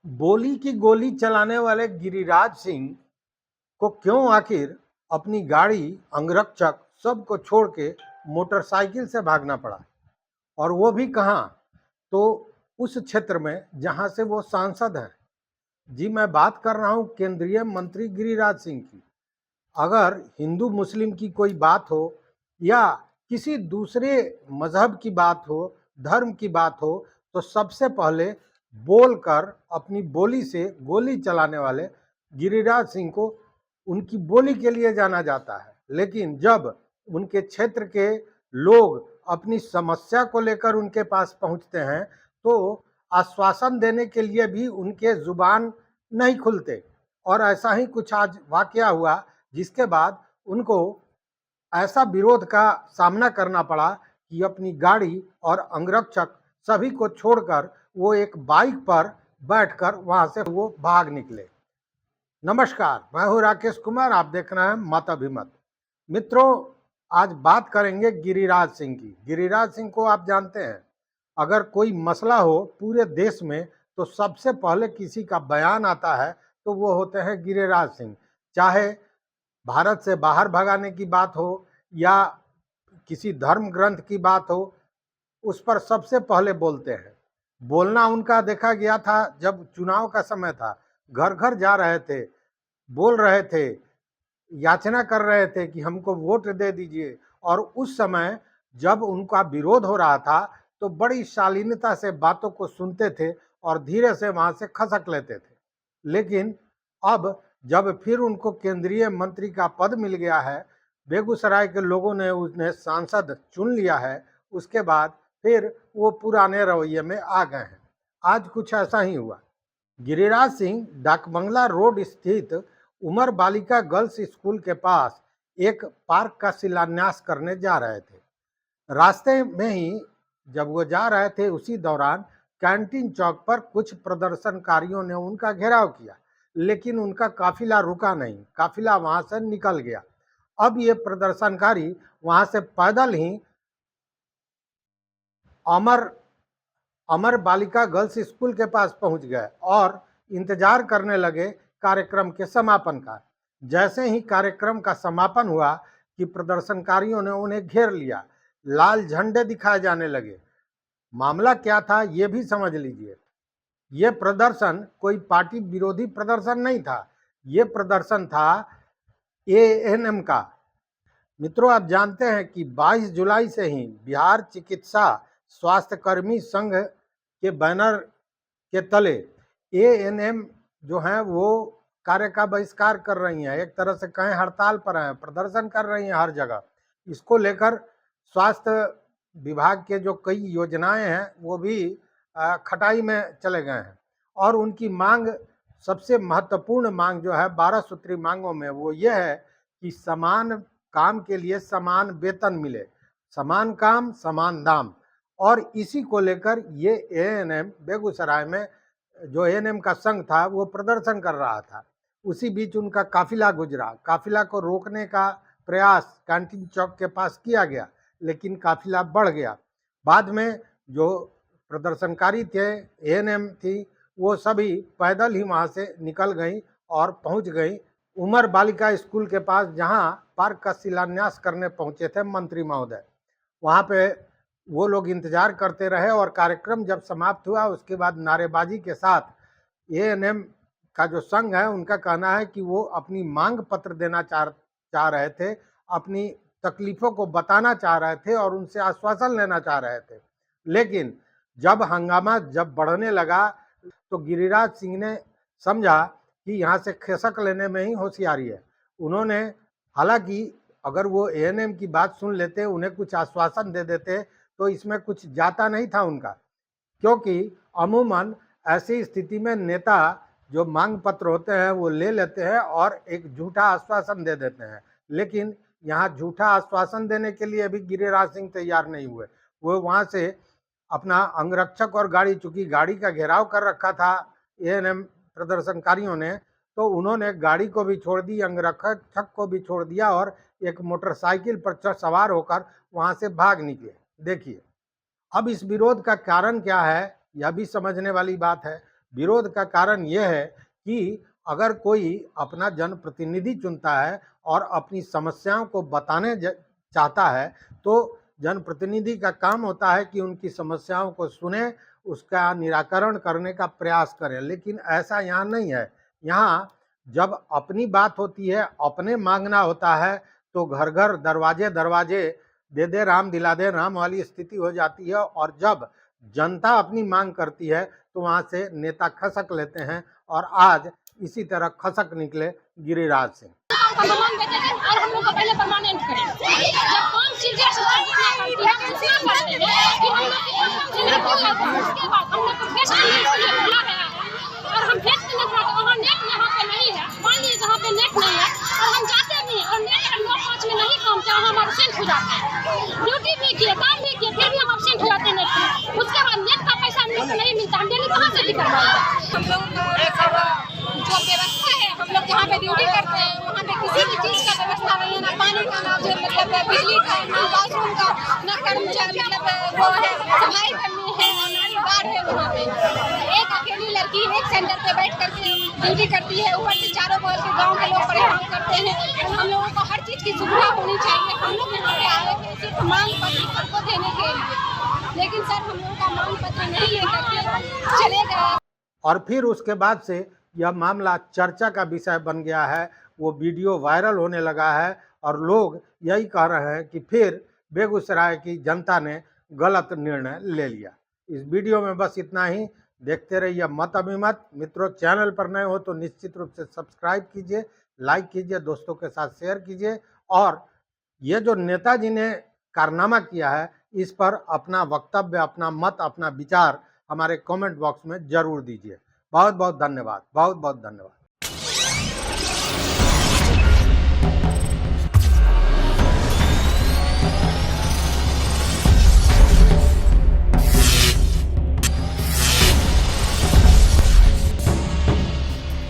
बोली की गोली चलाने वाले गिरिराज सिंह को क्यों आखिर अपनी गाड़ी, अंगरक्षक सबको छोड़ के मोटरसाइकिल से भागना पड़ा, और वो भी कहाँ? तो उस क्षेत्र में जहां से वो सांसद है। जी, मैं बात कर रहा हूं केंद्रीय मंत्री गिरिराज सिंह की। अगर हिंदू मुस्लिम की कोई बात हो या किसी दूसरे मजहब की बात हो, धर्म की बात हो, तो सबसे पहले बोलकर अपनी बोली से गोली चलाने वाले गिरिराज सिंह को उनकी बोली के लिए जाना जाता है। लेकिन जब उनके क्षेत्र के लोग अपनी समस्या को लेकर उनके पास पहुंचते हैं तो आश्वासन देने के लिए भी उनके जुबान नहीं खुलते। और ऐसा ही कुछ आज वाकया हुआ, जिसके बाद उनको ऐसा विरोध का सामना करना पड़ा कि अपनी गाड़ी और अंगरक्षक सभी को छोड़कर वो एक बाइक पर बैठकर वहां से वो भाग निकले। नमस्कार, मैं हूं राकेश कुमार, आप देख रहे हैं मत अभिमत। मित्रों, आज बात करेंगे गिरिराज सिंह की। गिरिराज सिंह को आप जानते हैं, अगर कोई मसला हो पूरे देश में तो सबसे पहले किसी का बयान आता है तो वो होते हैं गिरिराज सिंह। चाहे भारत से बाहर भगाने की बात हो या किसी धर्म ग्रंथ की बात हो, उस पर सबसे पहले बोलते हैं। बोलना उनका देखा गया था जब चुनाव का समय था, घर घर जा रहे थे, बोल रहे थे, याचना कर रहे थे कि हमको वोट दे दीजिए। और उस समय जब उनका विरोध हो रहा था तो बड़ी शालीनता से बातों को सुनते थे और धीरे से वहां से खसक लेते थे। लेकिन अब जब फिर उनको केंद्रीय मंत्री का पद मिल गया है, बेगूसराय के लोगों ने उन्हें सांसद चुन लिया है, उसके बाद फिर वो पुराने रवैये में आ गए हैं। आज कुछ ऐसा ही हुआ। गिरिराज सिंह डाकबंगला रोड स्थित उमर बालिका गर्ल्स स्कूल के पास एक पार्क का शिलान्यास करने जा रहे थे। रास्ते में ही जब वो जा रहे थे, उसी दौरान कैंटीन चौक पर कुछ प्रदर्शनकारियों ने उनका घेराव किया, लेकिन उनका काफिला रुका नहीं, काफिला वहां से निकल गया। अब ये प्रदर्शनकारी वहां से पैदल ही अमर अमर बालिका गर्ल्स स्कूल के पास पहुंच गए और इंतजार करने लगे कार्यक्रम के समापन का। जैसे ही कार्यक्रम का समापन हुआ कि प्रदर्शनकारियों ने उन्हें घेर लिया, लाल झंडे दिखाए जाने लगे। मामला क्या था ये भी समझ लीजिए। ये प्रदर्शन कोई पार्टी विरोधी प्रदर्शन नहीं था, ये प्रदर्शन था एएनएम का। मित्रों, आप जानते हैं कि 22 जुलाई से ही बिहार चिकित्सा स्वास्थ्य कर्मी संघ के बैनर के तले एएनएम जो है वो कार्य का बहिष्कार कर रही हैं। एक तरह से कहें हड़ताल पर हैं, प्रदर्शन कर रही हैं हर जगह। इसको लेकर स्वास्थ्य विभाग के जो कई योजनाएं हैं वो भी खटाई में चले गए हैं। और उनकी मांग, सबसे महत्वपूर्ण मांग जो है 12 सूत्री मांगों में, वो ये है कि समान काम के लिए समान वेतन मिले, समान काम समान दाम। और इसी को लेकर ये एएनएम बेगूसराय में जो एएनएम का संघ था वो प्रदर्शन कर रहा था। उसी बीच उनका काफिला गुजरा। काफिला को रोकने का प्रयास कैंटीन चौक के पास किया गया, लेकिन काफिला बढ़ गया। बाद में जो प्रदर्शनकारी थे, एएनएम थी, वो सभी पैदल ही वहां से निकल गई और पहुंच गई उमर बालिका स्कूल के पास, जहां पार्क का शिलान्यास करने पहुंचे थे मंत्री महोदय। वहां पे वो लोग इंतजार करते रहे और कार्यक्रम जब समाप्त हुआ उसके बाद नारेबाजी के साथ एएनएम का जो संघ है उनका कहना है कि वो अपनी मांग पत्र देना चाह रहे थे, अपनी तकलीफों को बताना चाह रहे थे और उनसे आश्वासन लेना चाह रहे थे। लेकिन जब हंगामा बढ़ने लगा तो गिरिराज सिंह ने समझा कि यहाँ से खिसक लेने में ही होशियारी है। उन्होंने, हालांकि अगर वो एएनएम की बात सुन लेते, उन्हें कुछ आश्वासन दे देते, तो इसमें कुछ जाता नहीं था उनका, क्योंकि अमूमन ऐसी स्थिति में नेता जो मांग पत्र होते हैं वो ले लेते हैं और एक झूठा आश्वासन दे देते हैं। लेकिन यहाँ झूठा आश्वासन देने के लिए भी गिरिराज सिंह तैयार नहीं हुए। वो वहां से अपना अंगरक्षक और गाड़ी, चूंकि गाड़ी का घेराव कर रखा था एएनएम प्रदर्शनकारियों ने, तो उन्होंने गाड़ी को भी छोड़ दी, अंगरक्षक को भी छोड़ दिया और एक मोटरसाइकिल पर सवार होकर वहां से भाग निकले। देखिए, अब इस विरोध का कारण क्या है यह भी समझने वाली बात है। विरोध का कारण यह है कि अगर कोई अपना जनप्रतिनिधि चुनता है और अपनी समस्याओं को बताने चाहता है, तो जनप्रतिनिधि का काम होता है कि उनकी समस्याओं को सुने, उसका निराकरण करने का प्रयास करें। लेकिन ऐसा यहाँ नहीं है। यहाँ जब अपनी बात होती है, अपने मांगना होता है, तो घर घर दरवाजे दरवाजे दे दे राम दिला दे राम वाली स्थिति हो जाती है। और जब जनता अपनी मांग करती है तो वहां से नेता खसक लेते हैं, और आज इसी तरह खसक निकले गिरिराज सिंह। और हम लोग को पहले परमानेंट करें। जब काम सीरियस करती है तो उसका करते हैं कि हम लोग उसके बाद हम लोग को फेस करने के लिए बोला गया है, और हम फेस करने के बाद वहाँ नेट यहाँ पे नहीं है, मान लीजिए जहाँ पे नेट नहीं है और हम जाते भी हैं और नेट 9-5 में नहीं काम किया, हम एब्सेंट हो जाते हैं। ड्यूटी भी किए, काम भी किए, फिर भी हम एब्सेंट हो जाते हैं नेट पे। उसके बाद नेट का पैसा हम लोग को नहीं मिलता, हम डेली कहाँ से करवाएंगे? हम लोग जो व्यवस्था है, हम लोग जहाँ पे ड्यूटी करते हैं वहाँ पे किसी भी चीज का व्यवस्था नहीं है, ना पानी का, ना मतलब बिजली का, ना बाथरूम का, ना कर्मचारी मतलब वो है सफाई करनी है, ना गार्ड है वहाँ पे। एक अकेली लड़की एक सेंटर पे बैठ करके ड्यूटी करती है, ऊपर से चारों बगल के गाँव के लोग परेशान करते हैं। हम लोगों को हर चीज की सुविधा होनी चाहिए। हम लोग यहाँ पे आए थे सिर्फ मांग पत्र सबको देने के लिए, लेकिन सर हम लोगों का मांग पत्र नहीं लेकर के चले गए। और फिर उसके बाद से यह मामला चर्चा का विषय बन गया है, वो वीडियो वायरल होने लगा है, और लोग यही कह रहे हैं कि फिर बेगूसराय की जनता ने गलत निर्णय ले लिया। इस वीडियो में बस इतना ही। देखते रहिए मत अभिमत। मित्रों, चैनल पर नए हो तो निश्चित रूप से सब्सक्राइब कीजिए, लाइक कीजिए, दोस्तों के साथ शेयर कीजिए, और ये जो नेताजी ने कारनामा किया है इस पर अपना वक्तव्य, अपना मत, अपना विचार हमारे कमेंट बॉक्स में जरूर दीजिए। बहुत बहुत धन्यवाद, बहुत बहुत धन्यवाद।